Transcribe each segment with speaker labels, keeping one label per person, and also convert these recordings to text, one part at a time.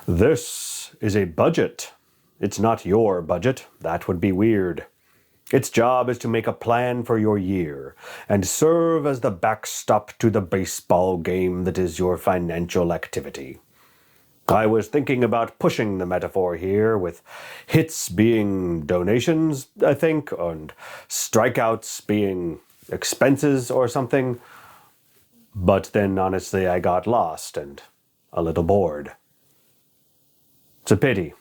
Speaker 1: This is a budget. It's not your budget. That would be weird. Its job is to make a plan for your year and serve as the backstop to the baseball game that is your financial activity. I was thinking about pushing the metaphor here, with hits being donations, I think, and strikeouts being expenses or something. But then, honestly, I got lost and a little bored. It's a pity.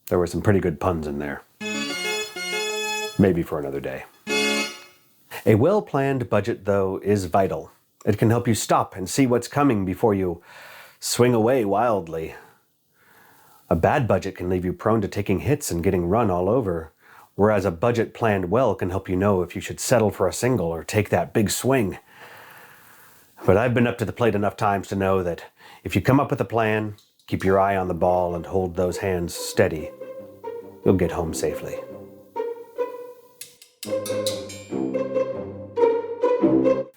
Speaker 1: There were some pretty good puns in there. Maybe for another day. A well-planned budget, though, is vital. It can help you stop and see what's coming before you swing away wildly. A bad budget can leave you prone to taking hits and getting run all over, whereas a budget planned well can help you know if you should settle for a single or take that big swing. But I've been up to the plate enough times to know that if you come up with a plan, keep your eye on the ball, and hold those hands steady, you'll get home safely.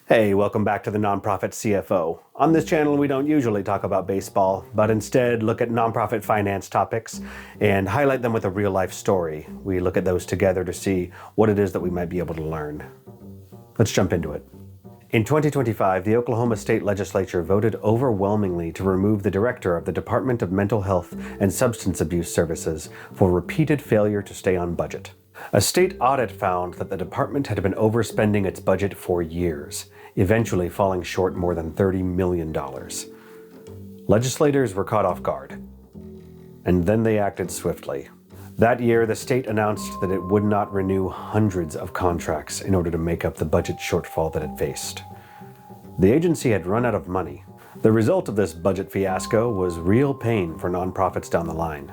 Speaker 1: Hey, welcome back to the Nonprofit CFO. On this channel, we don't usually talk about baseball, but instead look at nonprofit finance topics and highlight them with a real-life story. We look at those together to see what it is that we might be able to learn. Let's jump into it. In 2025, the Oklahoma State Legislature voted overwhelmingly to remove the director of the Department of Mental Health and Substance Abuse Services for repeated failure to stay on budget. A state audit found that the department had been overspending its budget for years, eventually falling short more than $30 million. Legislators were caught off guard, and then they acted swiftly. That year, the state announced that it would not renew hundreds of contracts in order to make up the budget shortfall that it faced. The agency had run out of money. The result of this budget fiasco was real pain for nonprofits down the line.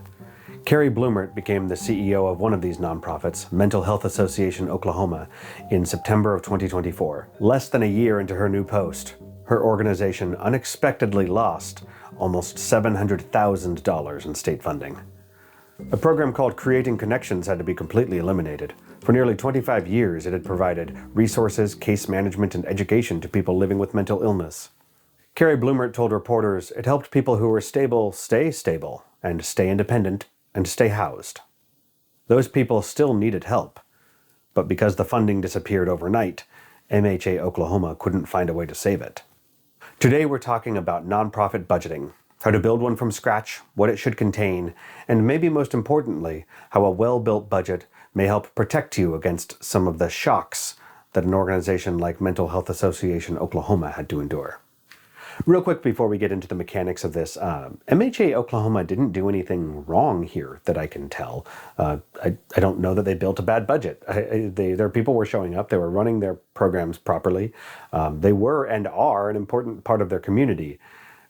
Speaker 1: Carrie Blumert became the CEO of one of these nonprofits, Mental Health Association Oklahoma, in September of 2024. Less than a year into her new post, her organization unexpectedly lost almost $700,000 in state funding. A program called Creating Connections had to be completely eliminated. For nearly 25 years, it had provided resources, case management, and education to people living with mental illness. Carrie Blumert told reporters it helped people who were stable, and stay independent, and stay housed. Those people still needed help, but because the funding disappeared overnight, MHA Oklahoma couldn't find a way to save it. Today we're talking about nonprofit budgeting, how to build one from scratch, what it should contain, and maybe most importantly, how a well-built budget may help protect you against some of the shocks that an organization like Mental Health Association Oklahoma had to endure. Real quick before we get into the mechanics of this, MHA Oklahoma didn't do anything wrong here that I can tell. I don't know that they built a bad budget. Their people were showing up, they were running their programs properly. They were and are an important part of their community.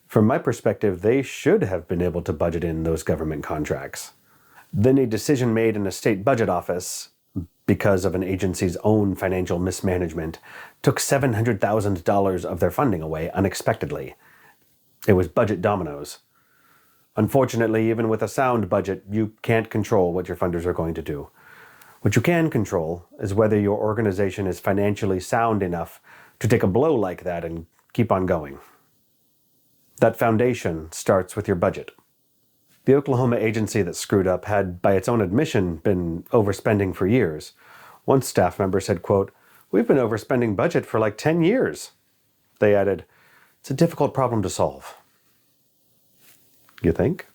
Speaker 1: From my perspective, they should have been able to budget in those government contracts. Then a decision made in a state budget office, because of an agency's own financial mismanagement, took $700,000 of their funding away unexpectedly. It was budget dominoes. Unfortunately, even with a sound budget, you can't control what your funders are going to do. What you can control is whether your organization is financially sound enough to take a blow like that and keep on going. That foundation starts with your budget. The Oklahoma agency that screwed up had, by its own admission, been overspending for years. One staff member said, quote, "We've been overspending budget for like 10 years. They added, "It's a difficult problem to solve." You think?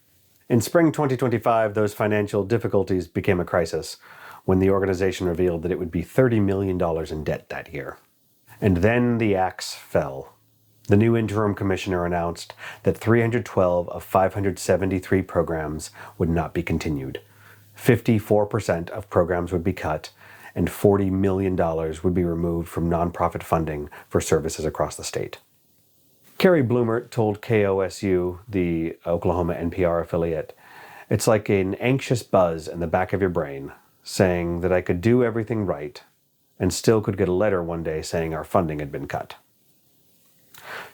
Speaker 1: In spring 2025, those financial difficulties became a crisis when the organization revealed that it would be $30 million in debt that year. And then the axe fell. The new interim commissioner announced that 312 of 573 programs would not be continued. 54% of programs would be cut, and $40 million would be removed from nonprofit funding for services across the state. Carrie Blumert told KOSU, the Oklahoma NPR affiliate, "It's like an anxious buzz in the back of your brain, saying that I could do everything right, and still could get a letter one day saying our funding had been cut."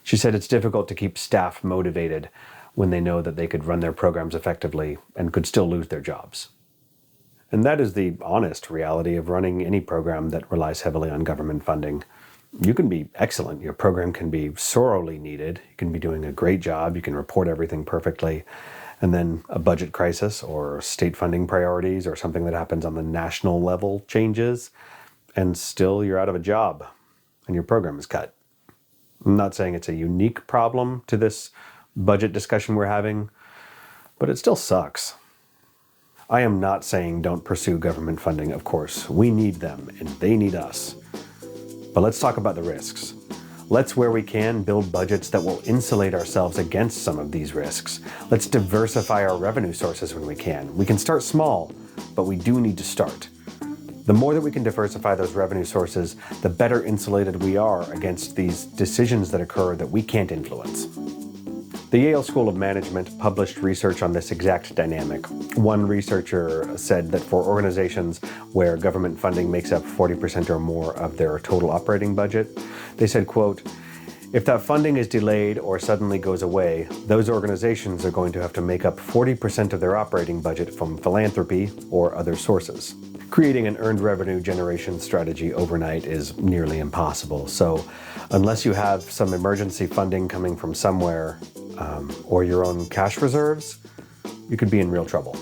Speaker 1: She said it's difficult to keep staff motivated when they know that they could run their programs effectively and could still lose their jobs. And that is the honest reality of running any program that relies heavily on government funding. You can be excellent. Your program can be sorely needed. You can be doing a great job. You can report everything perfectly. And then a budget crisis or state funding priorities or something that happens on the national level changes, and still you're out of a job and your program is cut. I'm not saying it's a unique problem to this budget discussion we're having, but it still sucks. I am not saying don't pursue government funding, of course. We need them and they need us. But let's talk about the risks. Let's, where we can, build budgets that will insulate ourselves against some of these risks. Let's diversify our revenue sources when we can. We can start small, but we do need to start. The more that we can diversify those revenue sources, the better insulated we are against these decisions that occur that we can't influence. The Yale School of Management published research on this exact dynamic. One researcher said that for organizations where government funding makes up 40% or more of their total operating budget, they said, quote, "If that funding is delayed or suddenly goes away, those organizations are going to have to make up 40% of their operating budget from philanthropy or other sources." Creating an earned revenue generation strategy overnight is nearly impossible. So unless you have some emergency funding coming from somewhere, or your own cash reserves, you could be in real trouble.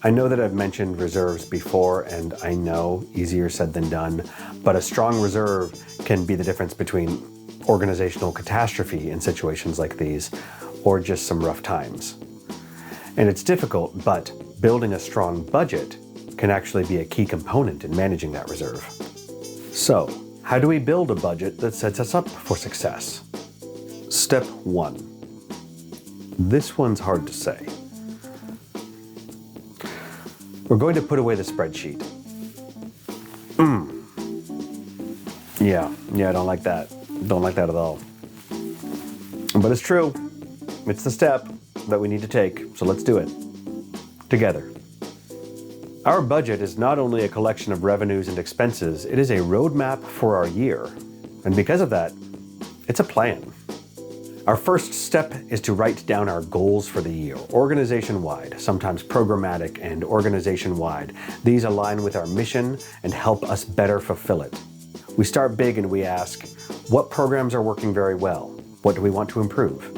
Speaker 1: I know that I've mentioned reserves before, and I know easier said than done, but a strong reserve can be the difference between organizational catastrophe in situations like these, or just some rough times. And it's difficult, but building a strong budget can actually be a key component in managing that reserve. So, how do we build a budget that sets us up for success? Step 1. This one's hard to say. We're going to put away the spreadsheet. Yeah, I don't like that. Don't like that at all. But it's true. It's the step that we need to take, so let's do it. Together. Our budget is not only a collection of revenues and expenses, it is a roadmap for our year. And because of that, it's a plan. Our first step is to write down our goals for the year, organization-wide, sometimes programmatic and organization-wide. These align with our mission and help us better fulfill it. We start big and we ask, what programs are working very well? What do we want to improve?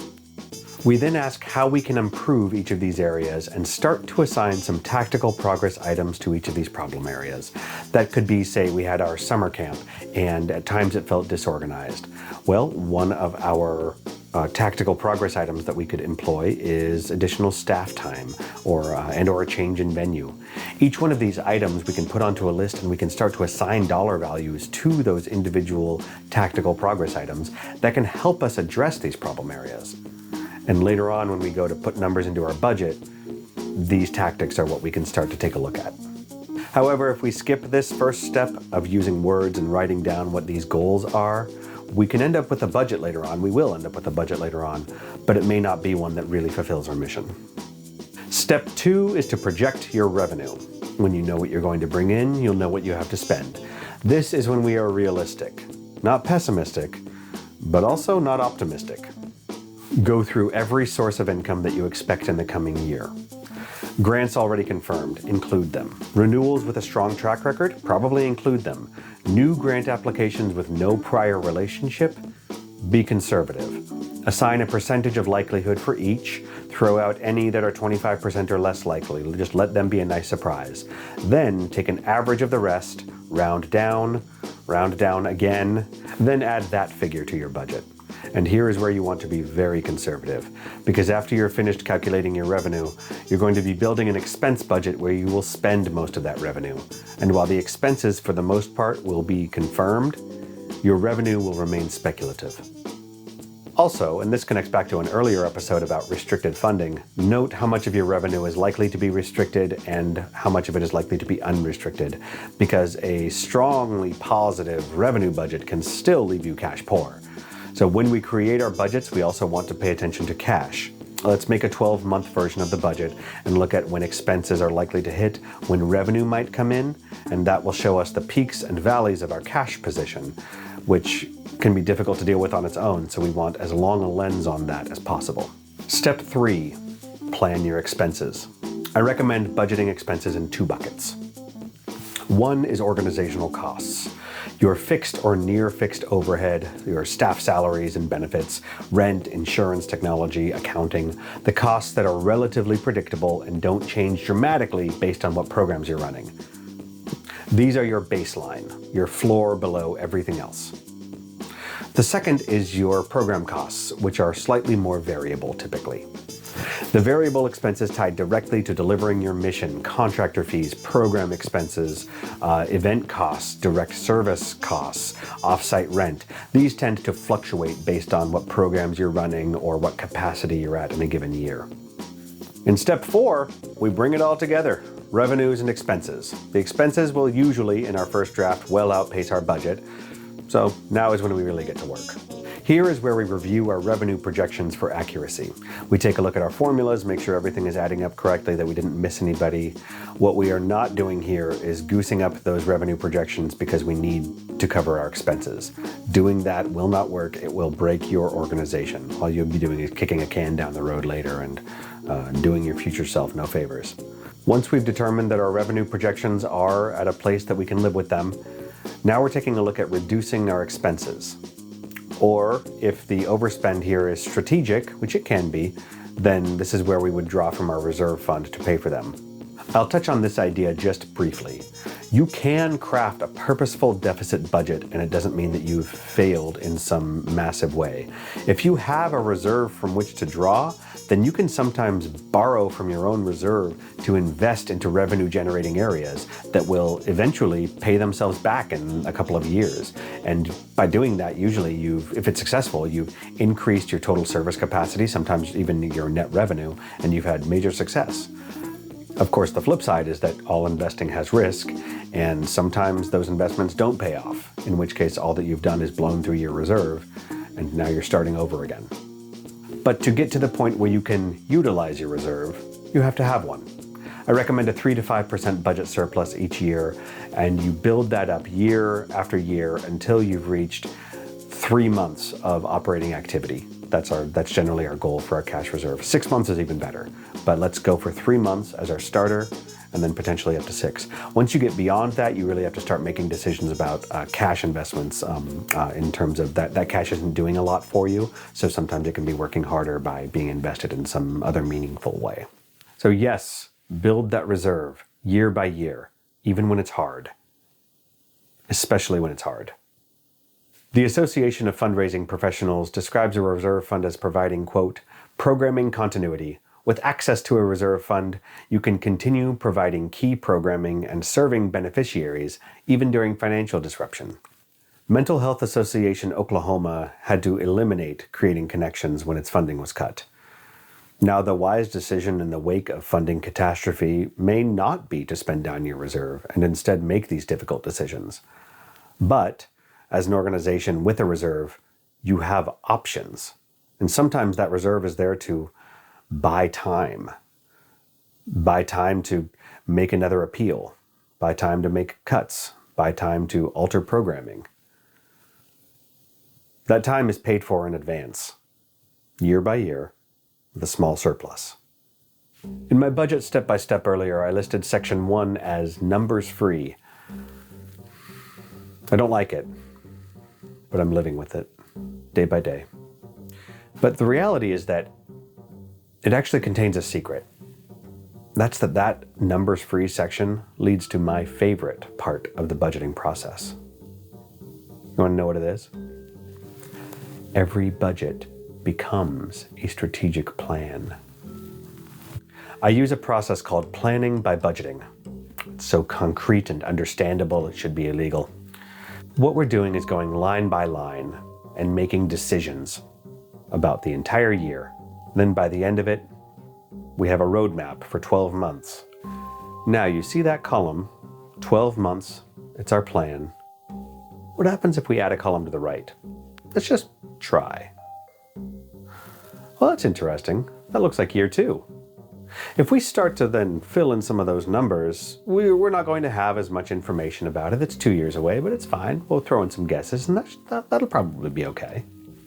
Speaker 1: We then ask how we can improve each of these areas and start to assign some tactical progress items to each of these problem areas. That could be, say, we had our summer camp and at times it felt disorganized. Well, one of our tactical progress items that we could employ is additional staff time or a change in venue. Each one of these items we can put onto a list and we can start to assign dollar values to those individual tactical progress items that can help us address these problem areas. And later on, when we go to put numbers into our budget, these tactics are what we can start to take a look at. However, if we skip this first step of using words and writing down what these goals are, we can end up with a budget later on. We will end up with a budget later on, but it may not be one that really fulfills our mission. Step 2 is to project your revenue. When you know what you're going to bring in, you'll know what you have to spend. This is when we are realistic, not pessimistic, but also not optimistic. Go through every source of income that you expect in the coming year. Grants already confirmed, include them. Renewals with a strong track record, probably include them. New grant applications with no prior relationship, be conservative. Assign a percentage of likelihood for each. Throw out any that are 25% or less likely. Just let them be a nice surprise. Then take an average of the rest, round down again, then add that figure to your budget. And here is where you want to be very conservative, because after you're finished calculating your revenue, you're going to be building an expense budget where you will spend most of that revenue. And while the expenses, for the most part, will be confirmed, your revenue will remain speculative. Also, and this connects back to an earlier episode about restricted funding, note how much of your revenue is likely to be restricted and how much of it is likely to be unrestricted, because a strongly positive revenue budget can still leave you cash poor. So when we create our budgets, we also want to pay attention to cash. Let's make a 12-month version of the budget and look at when expenses are likely to hit, when revenue might come in, and that will show us the peaks and valleys of our cash position, which can be difficult to deal with on its own, so we want as long a lens on that as possible. Step 3, plan your expenses. I recommend budgeting expenses in 2 buckets. One is organizational costs. Your fixed or near fixed overhead, your staff salaries and benefits, rent, insurance, technology, accounting, the costs that are relatively predictable and don't change dramatically based on what programs you're running. These are your baseline, your floor below everything else. The second is your program costs, which are slightly more variable typically. The variable expenses tied directly to delivering your mission, contractor fees, program expenses, event costs, direct service costs, offsite rent. These tend to fluctuate based on what programs you're running or what capacity you're at in a given year. In step 4, we bring it all together, revenues and expenses. The expenses will usually, in our first draft, well outpace our budget. So now is when we really get to work. Here is where we review our revenue projections for accuracy. We take a look at our formulas, make sure everything is adding up correctly, that we didn't miss anybody. What we are not doing here is goosing up those revenue projections because we need to cover our expenses. Doing that will not work. It will break your organization. All you'll be doing is kicking a can down the road later and doing your future self no favors. Once we've determined that our revenue projections are at a place that we can live with them, now we're taking a look at reducing our expenses. Or if the overspend here is strategic, which it can be, then this is where we would draw from our reserve fund to pay for them. I'll touch on this idea just briefly. You can craft a purposeful deficit budget, and it doesn't mean that you've failed in some massive way. If you have a reserve from which to draw, then you can sometimes borrow from your own reserve to invest into revenue generating areas that will eventually pay themselves back in a couple of years. And by doing that, usually if it's successful, you've increased your total service capacity, sometimes even your net revenue, and you've had major success. Of course, the flip side is that all investing has risk, and sometimes those investments don't pay off, in which case all that you've done is blown through your reserve, and now you're starting over again. But to get to the point where you can utilize your reserve, you have to have one. I recommend a 3 to 5% budget surplus each year, and you build that up year after year until you've reached 3 months of operating activity. That's generally our goal for our cash reserve. 6 months is even better, but let's go for 3 months as our starter, and then potentially up to 6. Once you get beyond that, you really have to start making decisions about cash investments in terms of that cash isn't doing a lot for you, so sometimes it can be working harder by being invested in some other meaningful way. So yes, build that reserve year by year, even when it's hard, especially when it's hard. The Association of Fundraising Professionals describes a reserve fund as providing, quote, programming continuity. With access to a reserve fund, you can continue providing key programming and serving beneficiaries even during financial disruption. Mental Health Association Oklahoma had to eliminate creating connections when its funding was cut. Now, the wise decision in the wake of funding catastrophe may not be to spend down your reserve and instead make these difficult decisions. But as an organization with a reserve, you have options. And sometimes that reserve is there to buy time. Buy time to make another appeal. Buy time to make cuts. Buy time to alter programming. That time is paid for in advance, year by year, with a small surplus. In my budget step-by-step earlier, I listed section 1 as numbers free. I don't like it, but I'm living with it day by day. But the reality is that it actually contains a secret. That's that numbers free section leads to my favorite part of the budgeting process. You want to know what it is? Every budget becomes a strategic plan. I use a process called planning by budgeting. It's so concrete and understandable, it should be illegal. What we're doing is going line by line and making decisions about the entire year. Then by the end of it, we have a roadmap for 12 months. Now you see that column, 12 months, it's our plan. What happens if we add a column to the right? Let's just try. Well, that's interesting. That looks like year 2. If we start to then fill in some of those numbers, we're not going to have as much information about it. It's 2 years away, but it's fine. We'll throw in some guesses, and that'll probably be okay.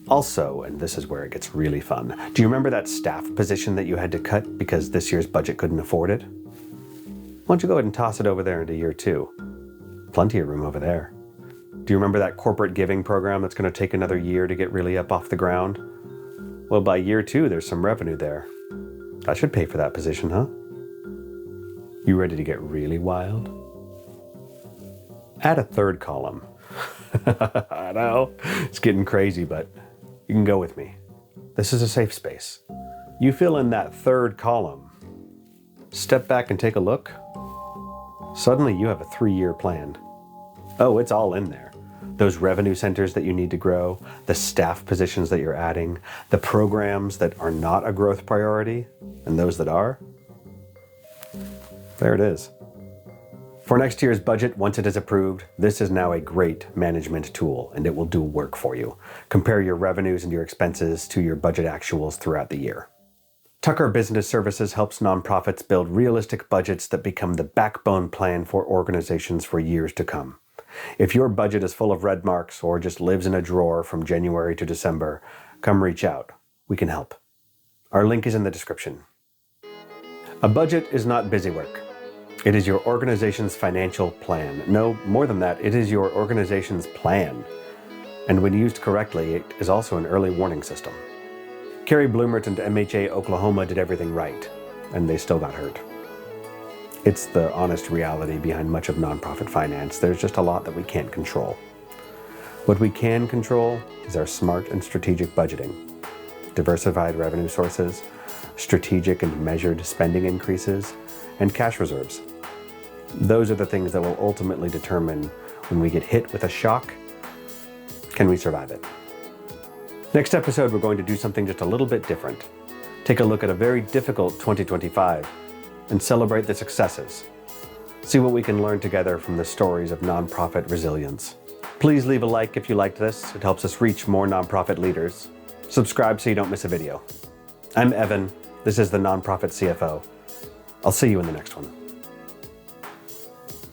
Speaker 1: Also, and this is where it gets really fun, do you remember that staff position that you had to cut because this year's budget couldn't afford it? Why don't you go ahead and toss it over there into year 2? Plenty of room over there. Do you remember that corporate giving program that's going to take another year to get really up off the ground? Well, by year 2, there's some revenue there. That should pay for that position, huh? You ready to get really wild? Add a third column. I know, it's getting crazy, but you can go with me. This is a safe space. You fill in that third column. Step back and take a look. Suddenly you have a 3-year plan. Oh, it's all in there. Those revenue centers that you need to grow, the staff positions that you're adding, the programs that are not a growth priority, and those that are. There it is. For next year's budget, once it is approved, this is now a great management tool, and it will do work for you. Compare your revenues and your expenses to your budget actuals throughout the year. Tucker Business Services helps nonprofits build realistic budgets that become the backbone plan for organizations for years to come. If your budget is full of red marks or just lives in a drawer from January to December, come reach out. We can help. Our link is in the description. A budget is not busy work. It is your organization's financial plan. No, more than that, it is your organization's plan. And when used correctly, it is also an early warning system. Carrie Bloomert and MHA Oklahoma did everything right, and they still got hurt. It's the honest reality behind much of nonprofit finance. There's just a lot that we can't control. What we can control is our smart and strategic budgeting, diversified revenue sources, strategic and measured spending increases, and cash reserves. Those are the things that will ultimately determine when we get hit with a shock, can we survive it? Next episode, we're going to do something just a little bit different. Take a look at a very difficult 2025 and celebrate the successes. See what we can learn together from the stories of nonprofit resilience. Please leave a like if you liked this. It helps us reach more nonprofit leaders. Subscribe so you don't miss a video. I'm Evan. This is the Nonprofit CFO. I'll see you in the next one.